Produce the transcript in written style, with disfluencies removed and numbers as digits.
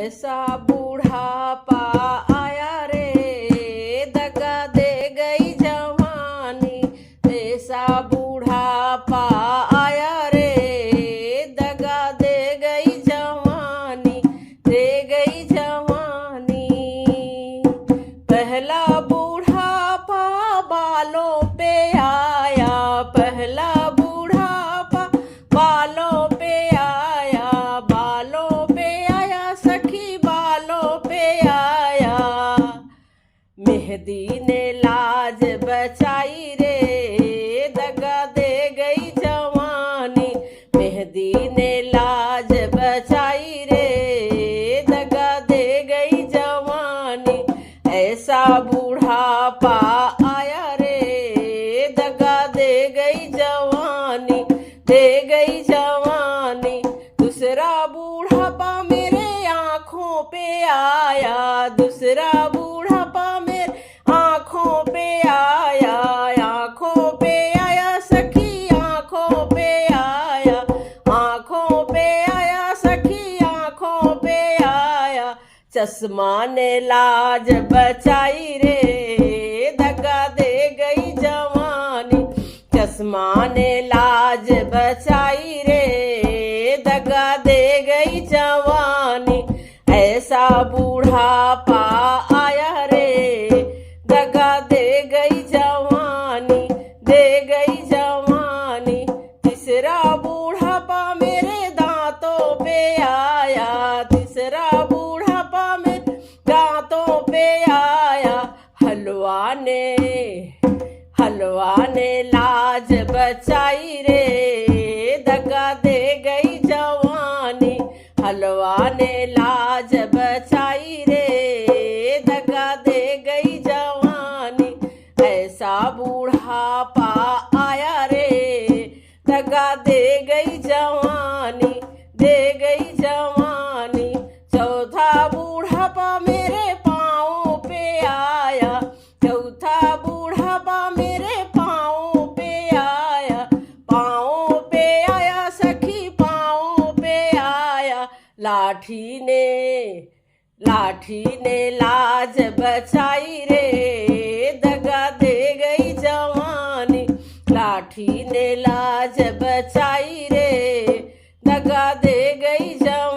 ऐसा बूढ़ापा आया रे, दगा दे गई जवानी। ऐसा बूढ़ापा आया रे, दगा दे गई जवानी, दे गई जवानी। पहला बूढ़ापा बालों पे आया, पहला बूढ़ापा बालों पे आया, बालों पे आया सखी, बालों पे आया। मेहंदी ने लाज बचाई रे, दगा दे गई जवानी। मेहंदी ने लाज बचाई रे, दगा दे गई जवानी। ऐसा बूढ़ापा आया रे, दगा दे गई जवानी, दे गई जवानी। दूसरा बूढ़ापा मेरे आँखों पे आया, दूसरा बूढ़ापा मेरे आँखों पे आया, आँखों पे आया सखी, आँखों पे आया, आँखों पे आया सखी, आँखों पे आया। चश्मा ने लाज बचाई रे, दगा दे गई जवानी। चश्मा ने लाज बचाई रे, दगा दे गई जवानी। ऐसा बूढ़ापा आया रे, दगा दे गई जवानी, दे गई जवानी। तीसरा बूढ़ापा मेरे दांतों पे आया, तीसरा बूढ़ापा मेरे दांतों पे आया। हलवा ने लाज बचाई रे, दगा दे गई जवानी। हलवा ने लाज बचाई रे, दगा दे गई जवानी। ऐसा बूढ़ापा आया रे, दगा दे गई जवानी, दे गई जवानी। चौथा बूढ़ापा मेरे पाँव पे आया, चौथा बूढ़ापा मेरे पाँव पे आया, पाँव पे आया सखी, पाँव पे आया। लाठी ने लाज बचाई रे, दगा दे गई जवानी। लाठी ने लाज बचाई रे, दगा दे गई जवानी।